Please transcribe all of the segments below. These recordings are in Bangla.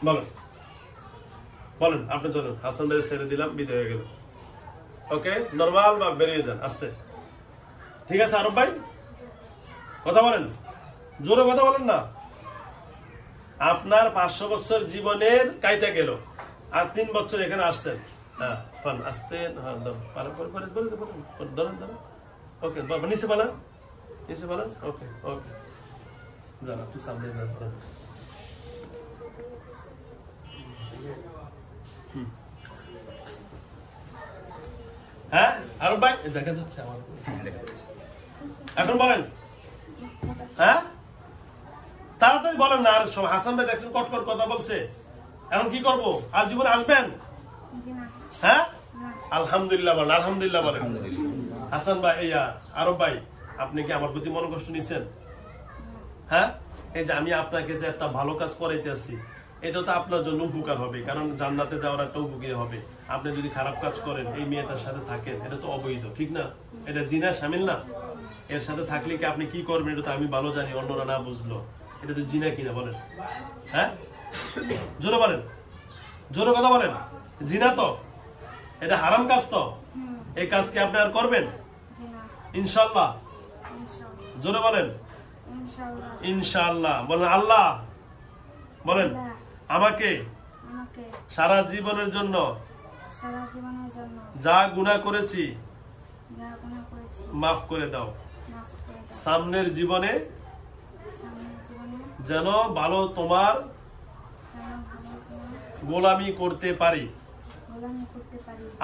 বলেন বলেন, আপনি চলুন। হাসান ভাই ছেড়ে দিলাম, বিদায় হয়ে গেল। ওকে, নরমাল বা বেরিয়ে যান আস্তে। ঠিক আছে আরব ভাই, কথা বলেন, জোরে কথা বলেন না। আপনার 500 বছর জীবনের কাইটা গেল, আর 3 বছর এখানে আসছেন। হ্যাঁ আস্তে, ওকে নিচে বলেন, নিচে বলেন। ওকে ওকে, যান আপনি সামনে যান। হ্যাঁ আরব ভাই দেখা যাচ্ছে আমার, এখন বলেন। হ্যাঁ তাড়াতাড়ি বলেন না। আর হাসান ভাই দেখছেন কটকট কথা বলছে, এখন কি করব? আর জীবনে আসবেন? হ্যাঁ আলহামদুলিল্লাহ বলেন, আলহামদুলিল্লাহ বলেন। হাসান ভাই, এই আরব ভাই, আপনি কি আমার প্রতি মনে কষ্ট নিছেন? হ্যাঁ, এই যে আমি আপনাকে যে একটা ভালো কাজ করাইতেছি, এটা তো আপনার জন্য উপকার হবে, কারণ জান্নাতে যাওয়ার একটা উপকার হবে। আপনি যদি খারাপ কাজ করেন, এই মেয়েটার সাথে থাকেন, এটা তো অবৈধ, ঠিক না? এটা জিনা শামিল না? এর সাথে থাকলে কি আপনি কি করবেন এটা তো আমি ভালো জানি, অন্যরা না বুঝলো। এটা তো জিনা কিনা বলেন? হ্যাঁ জোরে বলেন, জোরে কথা বলেন। জিনা তো, এটা হারাম কাজ তো। এই কাজ কি আপনি আর করবেন? ইনশাআল্লাহ। জোরে বলেন ইনশাআল্লাহ। বলেন আল্লাহ, বলেন আমাকে সারা জীবনের জন্য যা গুনাহ করেছি মাফ করে দাও। সামনের জীবনে যেন ভালো তোমার গোলামি করতে পারি।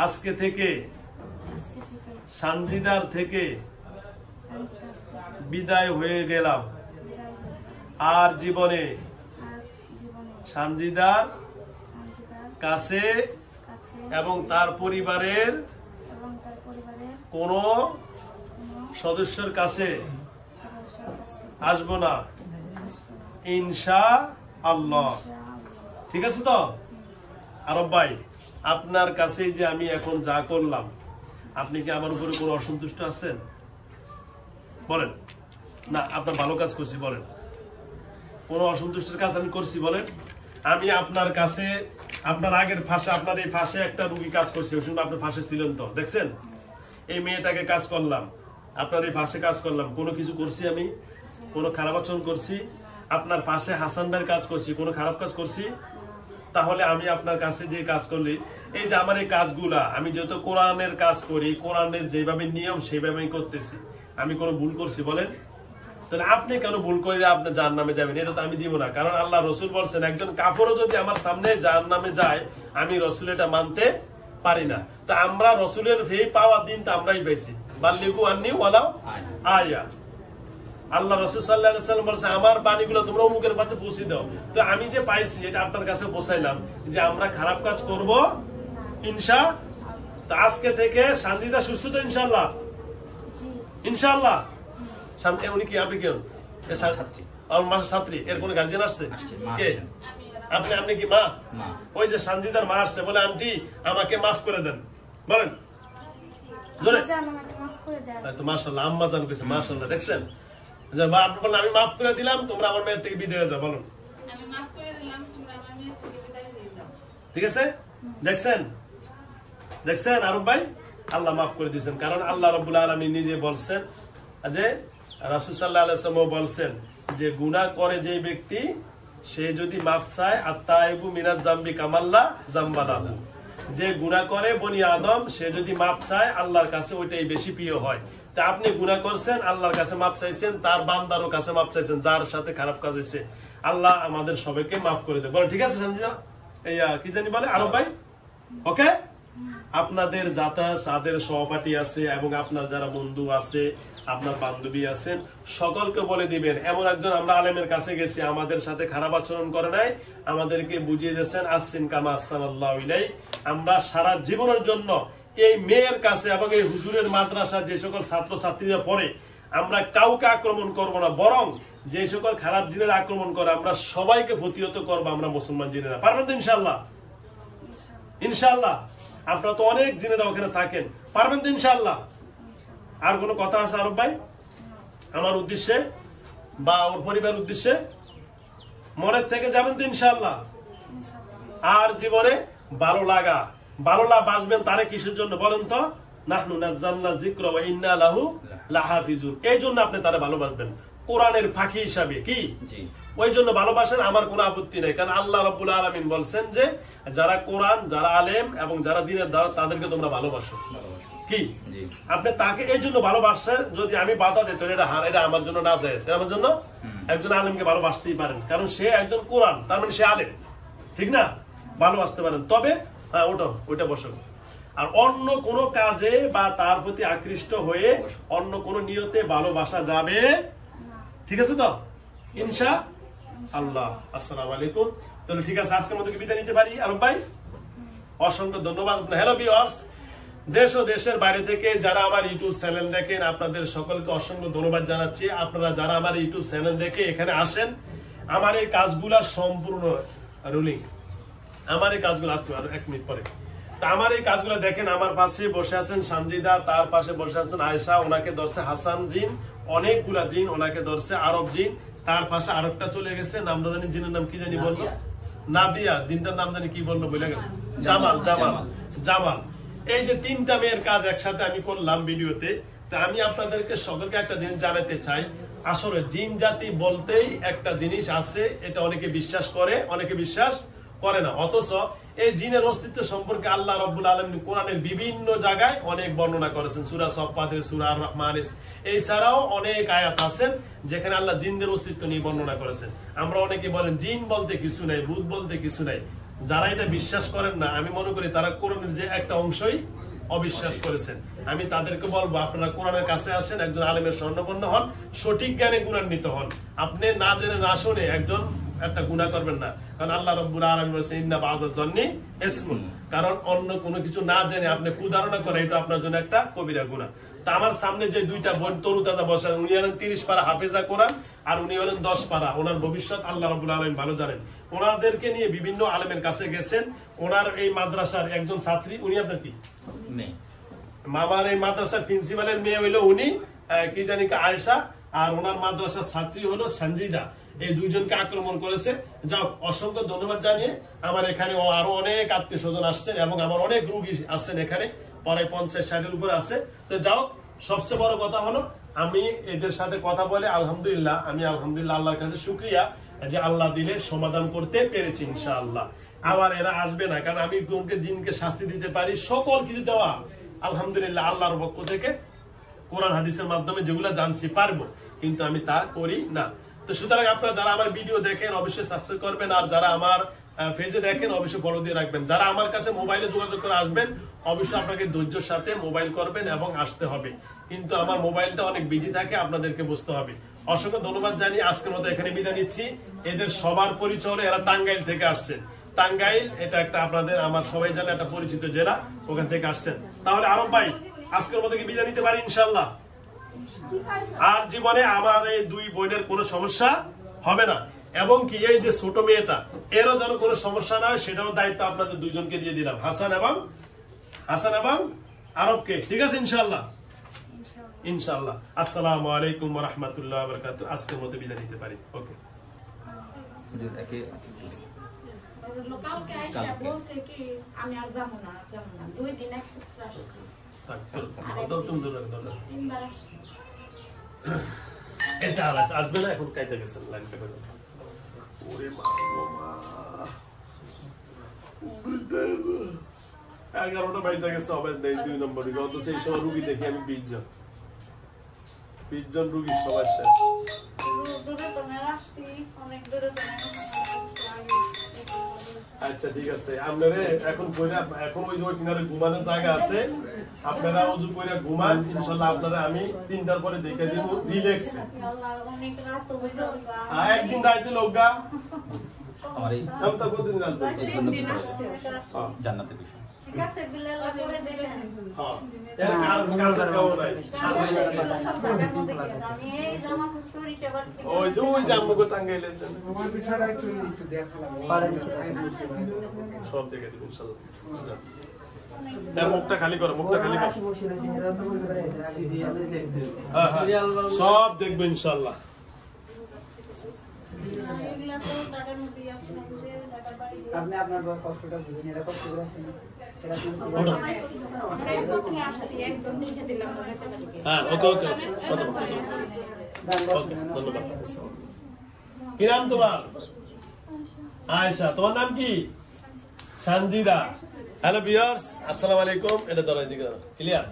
আজকে থেকে সানজিদার থেকে বিদায় হয়ে গেলাম। আর জীবনে সানজিদার কাছে এবং তার পরিবারের কোন সদস্যের কাছে আসবো না, ইনশাআল্লাহ। ঠিক আছে তো আরব ভাই? আপনার কাছে যে আমি এখন যা করলাম, আপনি কি আমার উপরে কোনো অসন্তুষ্ট আছেন? বলেন না, আপনার ভালো কাজ করছি বলেন। কোনো অসন্তুষ্টের কাজ আমি করছি বলেন? আমি আপনার কাছে, আপনার আগের ফাঁসে, আপনার এই ফাঁসে একটা রুগী কাজ করছি, ওই সময় আপনি ফাঁসে ছিলেন তো, দেখছেন? এই মেয়েটাকে কাজ করলাম, আপনার এই ফাঁসে কাজ করলাম, কোনো কিছু করছি আমি? কোনো খারাপ আচরণ করছি? আপনার পাশে হাসান ভাইয়ের কাজ করছি, কোনো খারাপ কাজ করছি? তাহলে আমি আপনার কাছে যে কাজ করলি, এই যে আমার এই কাজগুলা, আমি যত কোরআনের কাজ করি, কোরআনের যেভাবে নিয়ম সেভাবেই করতেছি, আমি কোনো ভুল করছি বলেন? তাহলে আপনি কেন ভুল করে আপনি জাহান্নামে যাবেন? এটা তো আমি দিব না, কারণ আল্লাহ রসুল বলছেন একজন কাফেরও যদি আমার সামনে জাহান্নামে যায়, আমি রসুল এটা মানতে পারি না। তা আমরা রসুলের এই পাওয়ার দিন তো আমরাই পেয়েছি, বাল্লিগু আন্নি ওয়ালাউ আয়া। আল্লাহ রাসূল সাল্লাল্লাহু আলাইহি ওয়াসাল্লাম বলেছে আমার বাণীগুলো তোমরা অমুকের কাছে পৌঁছে দাও। তো আমি যে পাইছি এটা আপনার কাছে পৌঁছাইলাম, যে আমরা খারাপ কাজ করব ইনশাআল্লাহ। তো আজকে থেকে শান্তিটা সুস্থ তো ইনশাআল্লাহ? ইনশাআল্লাহ। শান্তি উনি কি, আপনি কেন? ছাত্রী, আমার মাসের ছাত্রী, এর কোনো গার্জিয়ান আসছে? আপনি আপনি কি মা? ওই যে শান্তিদার মা আসছে, বলে আন্টি আমাকে মাফ করে দেন, বলেন জোরে। তো মাশাআল্লাহ, আম্মা জান কইছে মাশাআল্লাহ, দেখছেন? যে মা আপনি বলেন আমি মাফ করে দিলাম, তোমরা আমার মেয়ের থেকে বিদায় হয়ে যাও, বলুন আমি মাফ করে দিলাম, তোমরা আমার মেয়ের থেকে বিদায় হয়ে যাও। ঠিক আছে? দেখছেন, দেখছেন আরব ভাই, আল্লাহ মাফ করে দিয়েছেন। কারণ আল্লাহ রাব্বুল আলামিন নিজে বলছেন, যে রাসূল সাল্লাল্লাহু আলাইহি ওয়াসাল্লাম বলছেন যে গুনাহ করে যে ব্যক্তি, সে যদি মাফ চায়, আত-তাইবু মিনাজ জামবি কামাল্লা জামবালাহু, যে গুনাহ করে বনি আদম, সে যদি মাফ চায় আল্লাহর কাছে ওইটাই বেশি প্রিয় হয়। তা আপনি গুনাহ করছেন, আল্লাহর কাছে মাফ চাইছেন, তার বান্দারও কাছে মাফ চাইছেন, যার সাথে খারাপ কাজ হয়েছে। আল্লাহ আমাদের সবাইকে মাফ করে দেয়, বলো ঠিক আছে সঞ্জিদা? এই কি জানি বলে আরব ভাই? ওকে, আপনাদের যাদের সহপাঠী আছে এবং আপনার যারা বন্ধু আছে, আপনার বান্ধবী আছেন, সকলকে বলে দিবেন, এমন একজন আমরা আলেমের কাছে গেছি, আমাদের সাথে খারাপ আচরণ করে নাই, আমাদেরকে বুঝিয়ে দিয়েছেন আসিন কামা আসসালাল্লাহু ইলাইহি। আমরা সারা জীবনের জন্য এই মেয়ের কাছে এবং এই হুজুরের মাদ্রাসা যে সকল ছাত্র ছাত্রীরা পড়ে, আমরা কাউকে আক্রমণ করব না, বরং যে সকল খারাপ জিনেরা আক্রমণ করে আমরা সবাইকে প্রতিহত করবো, আমরা মুসলমান জিনেরা। পারবেন তো ইনশাআল্লাহ? ইনশাআল্লাহ। আপনারা তো অনেক জিনেরা ওখানে থাকেন, পারবেন তো ইনশাআল্লাহ? আর কোনো কথা আছে আরব ভাই আমার উদ্দেশ্যে বা ওর পরিবারের উদ্দেশ্যে? মনের থেকে যাবেন তো ইনশাআল্লাহ? আর জীবনে ভালো লাগা, বাসবেন তারে কিসের জন্য বলেন তো? নাহনু নাযালনা যিকরা ওয়া ইন্না লাহু লাহাফিজুন। এই জন্য আপনি তারে ভালোবাসবেন কোরআনের ফাঁকি হিসাবে, কি ওই জন্য ভালোবাসেন, আমার কোনো আপত্তি নাই। কারণ আল্লাহ রাব্বুল আলামিন বলছেন যে যারা কোরআন, যারা আলেম এবং যারা দ্বীনের দাওয়াত, তাদেরকে তোমরা ভালোবাসো, কি আপনি তাকে এই জন্য ভালোবাসেন। যদি আমি বাধা দিই তাহলে এটা আমার জন্য না জায়েজ। আমার জন্য একজন আলেমকে ভালোবাসতেই পারেন, কারণ সে একজন কোরআন, তার মানে সে আলেম, ঠিক না? ভালোবাসতে পারেন। তবে হ্যাঁ, ওটা বসো। আর অন্য কোনো কাজে বা তার প্রতি আকৃষ্ট হয়ে অন্য কোনো নিয়তে ভালোবাসা যাবে, ঠিক আছে তো? ইনশাআল্লাহ। আসসালামু আলাইকুম। তাহলে ঠিক আছে, আজকের মতো কি বিদায় নিতে পারি আরব ভাই? অসংখ্য ধন্যবাদ। হ্যালো ভিউয়ার্স, দেশ ও দেশের বাইরে থেকে যারা আমার ইউটিউব চ্যানেল দেখেন, আপনাদের সকলকে অসংখ্য ধন্যবাদ জানাচ্ছি। আপনারা যারা আমার ইউটিউব চ্যানেল দেখে এখানে আসেন, আমার এই কাজগুলা সম্পূর্ণ রুলিং, আমার এই কাজগুলো আর 1 মিনিট পরে। তা আমার এই কাজগুলো দেখেন, আমার পাশে বসে আছেন সানজিদা, তার পাশে বসে আছেন আয়েশা, ওনাকে ধরছে হাসান জিন, অনেকগুলা জিন, ওনাকে ধরছে আরব জিন, তার পাশে আরেকটা চলে গেছে, নামটা জানি, জিনের নাম কি জানি বললো, নাদিয়া, জিনটার নাম জানি কি বললো, বলে গেল, জামাল। এই যে 3টা মেয়ের কাজ একসাথে আমি করলাম ভিডিওতে। তা আমি আপনাদেরকে সকলকে একটা জিনিস জানাতে চাই, আসলে জিন জাতি বলতেই একটা জিনিস আছে, এটা অনেকে বিশ্বাস করে, অনেকে বিশ্বাস করে না। অথচ এই জিনের অস্তিত্ব সম্পর্কে আল্লাহ রাব্বুল আলামিন কোরআনের বিভিন্ন জায়গায় অনেক বর্ণনা করেছেন। সূরা সফফাতের, সূরা আর রহমানের, এছাড়াও অনেক আয়াত আছেন যেখানে আল্লাহ জিনদের অস্তিত্ব নিয়ে বর্ণনা করেছেন। আমরা অনেকে বলেন জিন বলতে কিছু নাই, ভূত বলতে কিছু নাই। যারা এটা বিশ্বাস করেন না, আমি মনে করি তারা কোরআনের যে একটা অংশই অবিশ্বাস করেছেন। আমি তাদেরকে বলবো, আপনারা কোরআনের কাছে আসেন, একজন আলেমের স্বর্ণপন্ন হন, সঠিক জ্ঞানে গুণান্বিত হন। আপনি না জেনে না শুনে একজন একটা গুনাহ করবেন না, কারণ আল্লাহ রাব্বুল আলামিন বলেছেন ইন্না বা'যাজ জান্নি ইসমুন। কারণ অন্য কোনো কিছু না জেনে আপনি কুধারণা করে, এটা আপনার জন্য একটা কবিরা গুনাহ। তা আমার সামনে যে 2টা বোন তরুতাজা বসা, উনি হলেন 30 পারা হাফেজা কোরআন, আর উনি হলেন 10 পারা। ওনার ভবিষ্যৎ আল্লাহ রাব্বুল আলামিন ভালো জানেন। ওনাদেরকে নিয়ে বিভিন্ন আলেমের কাছে গেছেন। ওনার এই মাদ্রাসার একজন ছাত্রী, উনি আপনার কি মামার এই মাদ্রাসার প্রিন্সিপালের মেয়ে হইলো উনি, কি জানি আয়েশা, আর ওনার মাদ্রাসার ছাত্রী হলো সঞ্জিদা। এই দুইজনকে আক্রমণ করেছে। যাও, অসংখ্য ধন্যবাদ জানিয়ে আমার এখানে আরো অনেক আত্মীয় স্বজন আসছেন এবং আমার অনেক রোগী আছেন এখানে, প্রায় 50-60-এর উপরে আছে। তো যাও, সবচেয়ে বড় কথা হলো আমি এদের সাথে কথা বলে আলহামদুলিল্লাহ আল্লাহর কাছে শুকরিয়া যে আল্লাহ দিলে সমাধান করতে পেরেছি ইনশাআল্লাহ। আবার এরা আসবে না, কারণ আমি কোনকে জিনকে শাস্তি দিতে পারি, সকল কিছু দেওয়া আলহামদুলিল্লাহ আল্লাহর পক্ষ থেকে কোরআন হাদিসের মাধ্যমে যেগুলো জানছি পারবো, কিন্তু আমি তা করি না। তো সুতরাং আপনারা যারা আমার ভিডিও দেখেন অবশ্যই সাবস্ক্রাইব করবেন, আর যারা আমার পেজে দেখেন অবশ্যই ফলো দিয়ে রাখবেন। যারা আমার কাছে মোবাইলে যোগাযোগ করে আসবেন, অবশ্যই আপনাকে ধৈর্যের সাথে মোবাইল করবেন এবং আসতে হবে, কিন্তু আমার মোবাইলটা অনেক বিজি থাকে, আপনাদেরকে বুঝতে হবে। অসংখ্য ধন্যবাদ জানিয়ে আজকের মতো এখানে বিদায় নিচ্ছি। এদের সবার পরিচয় হলো এরা টাঙ্গাইল থেকে আসছেন। টাঙ্গাইল এটা একটা আপনাদের আমার সবাই জানে একটা পরিচিত জেলা, ওখান থেকে আসছেন। তাহলে আরব ভাই আজকের মতো কি বিদায় নিতে পারি ইনশাআল্লাহ? আর জীবনে আমার এই 2 বোনের কোনো সমস্যা হবে না, এবং কি এই যে ছোট মেয়েটা, এরও যেন কোনো সমস্যা না হয়, সেটাও দায়িত্ব আপনাদের 2জনকে দিয়ে দিলাম, হাসান এবং আরবকে। ঠিক আছে ইনশাআল্লাহ। আসসালামু আলাইকুম ওয়া রাহমাতুল্লাহি ওয়া বারাকাতুহু। আজকের মতো বিদায় নিতে পারি। ওকে। কালকে আইসা বলছে কি আমি আর যাবো না 2 দিন এক আসছি। এটা আসবে না, এখন কাইটা গেছেন লাইনটা করে। ওরে মা, 11টা বাইজা গেছে, হবে 2 নম্বর। অত সেই সময় রুগী দেখি আমি 20 জন রুগী সবাই শেষ। আচ্ছা ঠিক আছে, আপনারা এখন ওই যে কিনারে ঘুমানোর জায়গা আছে, আপনারা ওযু করে ঘুমান ইনশাআল্লাহ। আপনারা আমি 3টার পরে দেখে দিব রিল্যাক্স। একদিন রাইতে লোকগা আমার এই নামটা কতদিন জানতো, জান্নাতের বিষয়। ঠিক আছে, বিলাল করে দেখেন। হ্যাঁ, এর কাছে কাও নাই। আমি এই জামা ফুরি সেবার ওই যে আমগো টাঙ্গাইলে আমার পিছাড়া একটু দেখা লাগবে, সব দেখে দিব ইনশাআল্লাহ। তার মুখটা খালি করো, সব দেখবে ইনশাআল্লাহ। আপনি আপনার কষ্টটা বুঝেন, এরা কষ্ট করে আসেন, এরা হ্যাঁ, ওকে ওকে ধন্যবাদ। কি নাম তোমার? আয়েশা। তোমার নাম কি? সঞ্জিদা। হ্যালো ভিউয়ার্স, আসসালামু আলাইকুম। এটা ধরো, এদিকে ক্লিয়ার।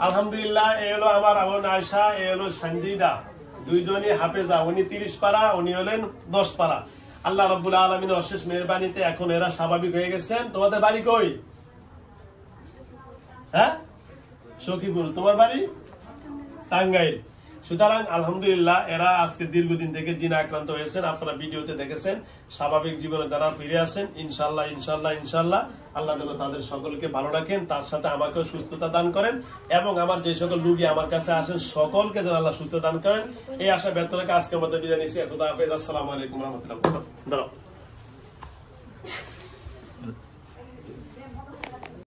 আলহামদুলিল্লাহ, এ হলো আমার বোন আয়েশা, এ হলো সঞ্জিদা। দুইজনই হাফেজা। উনি 30 পারা, উনি হলেন 10 পারা। আল্লাহ রাব্বুল আলামিনের অশেষ মেহেরবানিতে এখন এরা স্বাভাবিক হয়ে গেছেন। তোমাদের বাড়ি কই? হ্যাঁ, সখীপুর। তোমার বাড়ি? টাঙ্গাইল। সুতরাং আলহামদুলিল্লাহ, এরা আজকে দীর্ঘদিন থেকে জিনা আক্রান্ত হয়েছেন। আপনারা ভিডিওতে দেখেছেন। স্বাভাবিক জীবনে যারা ফিরে আসেন, ইনশাল্লাহ ইনশাল্লাহ ইনশাল্লাহ আল্লাহ যেন তাদের সকলকে ভালো রাখেন, তার সাথে আমাকেও সুস্থতা দান করেন, এবং আমার যে সকল রোগী আমার কাছে আসেন সকলকে যেন আল্লাহ সুস্থতা দান করেন, এই আশা ব্যক্ত রেখে আজকের মধ্যে বিদায় নিচ্ছি। খুদা হাফেজ। আসসালামু আলাইকুম রহমতুল্লাহ। দাঁড়াও।